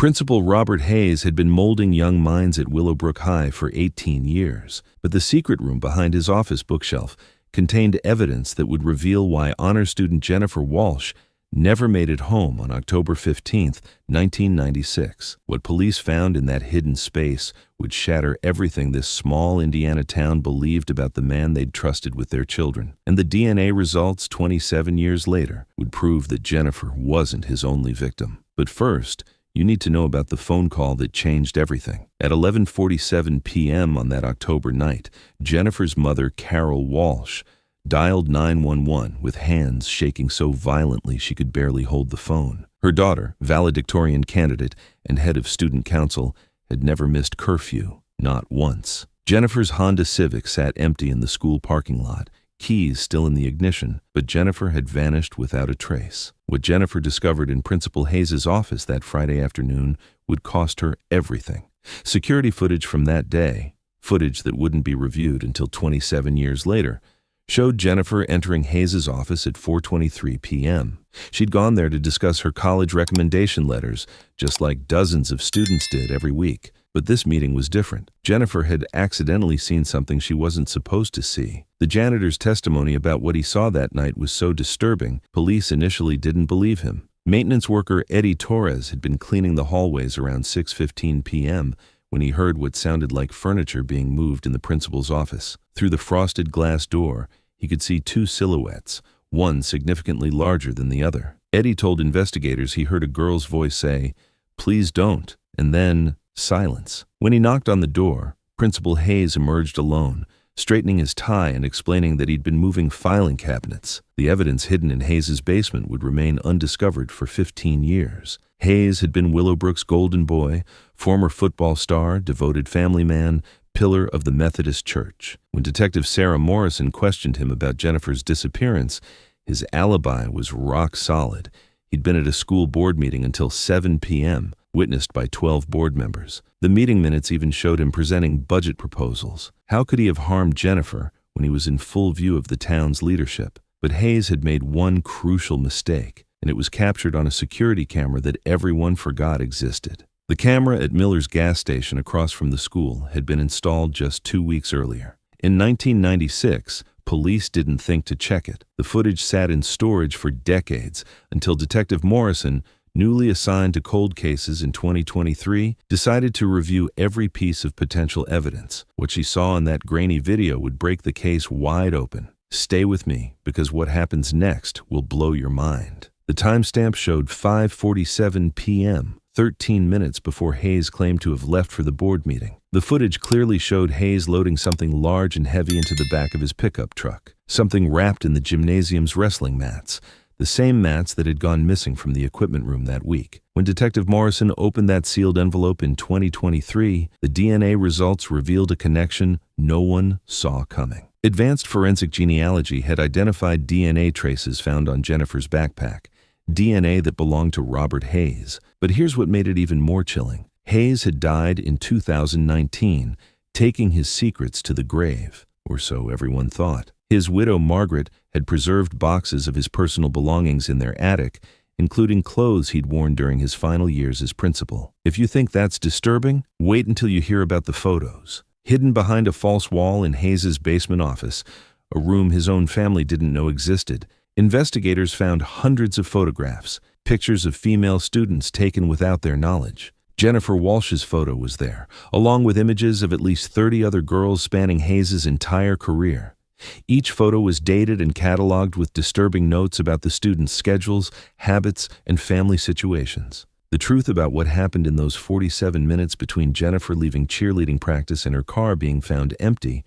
Principal Robert Hayes had been molding young minds at Willowbrook High for 18 years, but the secret room behind his office bookshelf contained evidence that would reveal why honor student Jennifer Walsh never made it home on October 15, 1996. What police found in that hidden space would shatter everything this small Indiana town believed about the man they'd trusted with their children. And the DNA results 27 years later would prove that Jennifer wasn't his only victim. But first, you need to know about the phone call that changed everything. At 11:47 p.m. on that October night, Jennifer's mother, Carol Walsh, dialed 911 with hands shaking so violently she could barely hold the phone. Her daughter, valedictorian candidate and head of student council, had never missed curfew, not once. Jennifer's Honda Civic sat empty in the school parking lot, keys still in the ignition, but Jennifer had vanished without a trace. What Jennifer discovered in Principal Hayes' office that Friday afternoon would cost her everything. Security footage from that day, footage that wouldn't be reviewed until 27 years later, showed Jennifer entering Hayes' office at 4:23 p.m. She'd gone there to discuss her college recommendation letters, just like dozens of students did every week. But this meeting was different. Jennifer had accidentally seen something she wasn't supposed to see. The janitor's testimony about what he saw that night was so disturbing, police initially didn't believe him. Maintenance worker Eddie Torres had been cleaning the hallways around 6:15 p.m. when he heard what sounded like furniture being moved in the principal's office. Through the frosted glass door, he could see two silhouettes, one significantly larger than the other. Eddie told investigators he heard a girl's voice say, "Please don't," and then silence. When he knocked on the door, Principal Hayes emerged alone, straightening his tie and explaining that he'd been moving filing cabinets. The evidence hidden in Hayes' basement would remain undiscovered for 15 years. Hayes had been Willowbrook's golden boy, former football star, devoted family man, pillar of the Methodist Church. When Detective Sarah Morrison questioned him about Jennifer's disappearance, his alibi was rock solid. He'd been at a school board meeting until 7 p.m., witnessed by 12 board members. The meeting minutes even showed him presenting budget proposals. How could he have harmed Jennifer when he was in full view of the town's leadership? But Hayes had made one crucial mistake, and it was captured on a security camera that everyone forgot existed. The camera at Miller's gas station across from the school had been installed just 2 weeks earlier. In 1996, police didn't think to check it. The footage sat in storage for decades until Detective Morrison, newly assigned to cold cases in 2023, decided to review every piece of potential evidence. What she saw in that grainy video would break the case wide open. Stay with me, because what happens next will blow your mind. The timestamp showed 5:47 p.m., 13 minutes before Hayes claimed to have left for the board meeting. The footage clearly showed Hayes loading something large and heavy into the back of his pickup truck, something wrapped in the gymnasium's wrestling mats, the same mats that had gone missing from the equipment room that week. When Detective Morrison opened that sealed envelope in 2023, the DNA results revealed a connection no one saw coming. Advanced forensic genealogy had identified DNA traces found on Jennifer's backpack, DNA that belonged to Robert Hayes. But here's what made it even more chilling. Hayes had died in 2019, taking his secrets to the grave, or so everyone thought. His widow, Margaret, had preserved boxes of his personal belongings in their attic, including clothes he'd worn during his final years as principal. If you think that's disturbing, wait until you hear about the photos. Hidden behind a false wall in Hayes' basement office, a room his own family didn't know existed, investigators found hundreds of photographs, pictures of female students taken without their knowledge. Jennifer Walsh's photo was there, along with images of at least 30 other girls spanning Hayes' entire career. Each photo was dated and cataloged with disturbing notes about the students' schedules, habits, and family situations. The truth about what happened in those 47 minutes between Jennifer leaving cheerleading practice and her car being found empty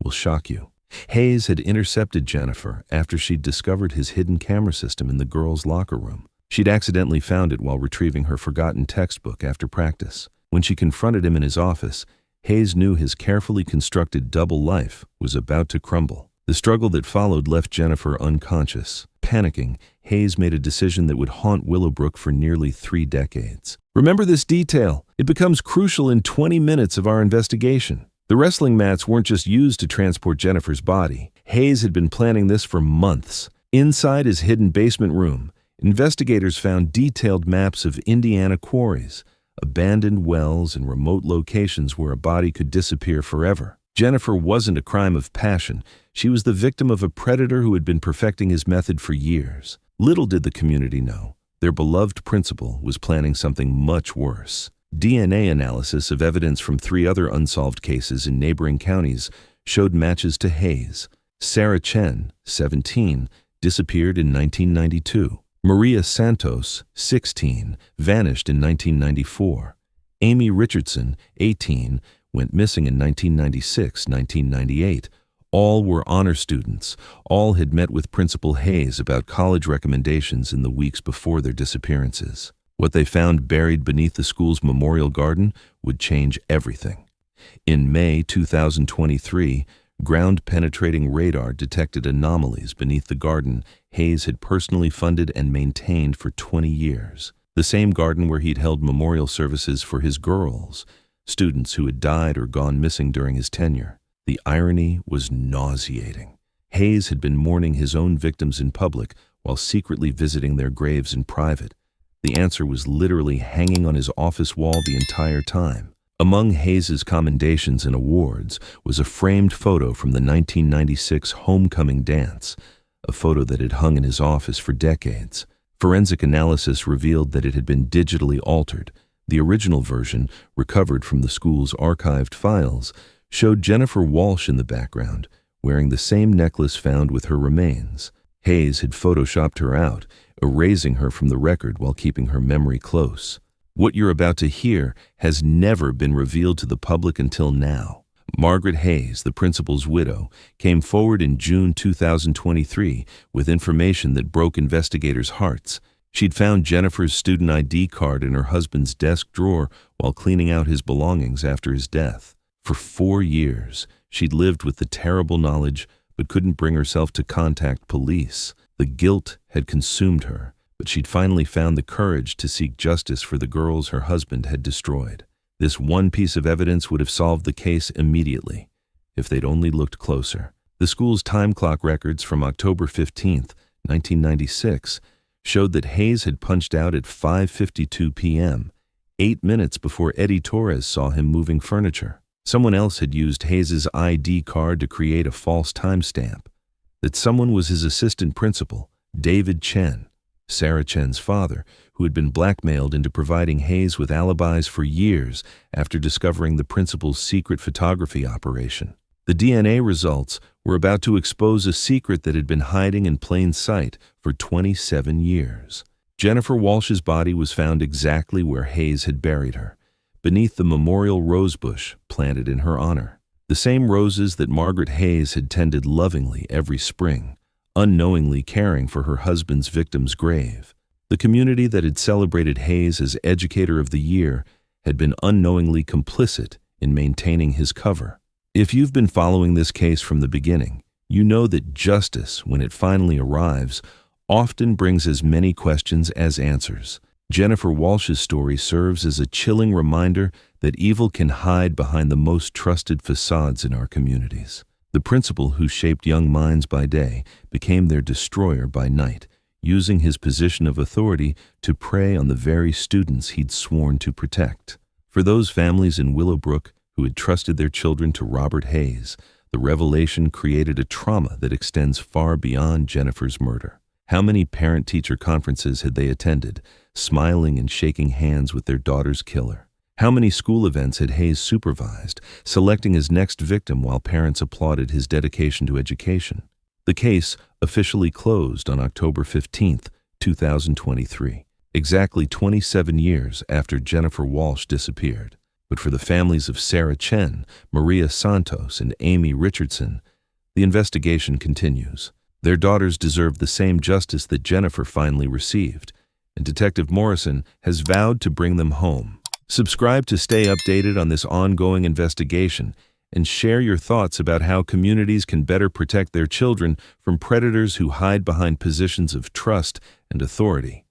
will shock you. Hayes had intercepted Jennifer after she'd discovered his hidden camera system in the girls' locker room. She'd accidentally found it while retrieving her forgotten textbook after practice. When she confronted him in his office, Hayes knew his carefully constructed double life was about to crumble. The struggle that followed left Jennifer unconscious. Panicking, Hayes made a decision that would haunt Willowbrook for nearly 3 decades. Remember this detail. It becomes crucial in 20 minutes of our investigation. The wrestling mats weren't just used to transport Jennifer's body. Hayes had been planning this for months. Inside his hidden basement room, investigators found detailed maps of Indiana quarries, abandoned wells, and remote locations where a body could disappear forever. Jennifer wasn't a crime of passion. She was the victim of a predator who had been perfecting his method for years. Little did the community know, their beloved principal was planning something much worse. DNA analysis of evidence from 3 other unsolved cases in neighboring counties showed matches to Hayes. Sarah Chen, 17, disappeared in 1992. Maria Santos, 16, vanished in 1994. Amy Richardson, 18, went missing in 1996-1998. All were honor students. All had met with Principal Hayes about college recommendations in the weeks before their disappearances. What they found buried beneath the school's memorial garden would change everything. In May 2023, ground-penetrating radar detected anomalies beneath the garden Hayes had personally funded and maintained for 20 years. The same garden where he'd held memorial services for his girls, students who had died or gone missing during his tenure. The irony was nauseating. Hayes had been mourning his own victims in public while secretly visiting their graves in private. The answer was literally hanging on his office wall the entire time. Among Hayes's commendations and awards was a framed photo from the 1996 homecoming dance, a photo that had hung in his office for decades. Forensic analysis revealed that it had been digitally altered. The original version, recovered from the school's archived files, showed Jennifer Walsh in the background, wearing the same necklace found with her remains. Hayes had photoshopped her out, erasing her from the record while keeping her memory close. What you're about to hear has never been revealed to the public until now. Margaret Hayes, the principal's widow, came forward in June 2023 with information that broke investigators' hearts. She'd found Jennifer's student ID card in her husband's desk drawer while cleaning out his belongings after his death. For 4 years, she'd lived with the terrible knowledge but couldn't bring herself to contact police. The guilt had consumed her, but she'd finally found the courage to seek justice for the girls her husband had destroyed. This one piece of evidence would have solved the case immediately, if they'd only looked closer. The school's time clock records from October 15, 1996, showed that Hayes had punched out at 5:52 p.m., 8 minutes before Eddie Torres saw him moving furniture. Someone else had used Hayes's ID card to create a false timestamp. That someone was his assistant principal, David Chen, Sarah Chen's father, who had been blackmailed into providing Hayes with alibis for years after discovering the principal's secret photography operation. The DNA results were about to expose a secret that had been hiding in plain sight for 27 years. Jennifer Walsh's body was found exactly where Hayes had buried her, beneath the memorial rosebush planted in her honor. The same roses that Margaret Hayes had tended lovingly every spring, unknowingly caring for her husband's victim's grave. The community that had celebrated Hayes as Educator of the Year had been unknowingly complicit in maintaining his cover. If you've been following this case from the beginning, you know that justice, when it finally arrives, often brings as many questions as answers. Jennifer Walsh's story serves as a chilling reminder that evil can hide behind the most trusted facades in our communities. The principal who shaped young minds by day became their destroyer by night, using his position of authority to prey on the very students he'd sworn to protect. For those families in Willowbrook who had trusted their children to Robert Hayes, the revelation created a trauma that extends far beyond Jennifer's murder. How many parent-teacher conferences had they attended, smiling and shaking hands with their daughter's killer? How many school events had Hayes supervised, selecting his next victim while parents applauded his dedication to education? The case officially closed on October 15, 2023, exactly 27 years after Jennifer Walsh disappeared. But for the families of Sarah Chen, Maria Santos, and Amy Richardson, the investigation continues. Their daughters deserve the same justice that Jennifer finally received, and Detective Morrison has vowed to bring them home. Subscribe to stay updated on this ongoing investigation and share your thoughts about how communities can better protect their children from predators who hide behind positions of trust and authority.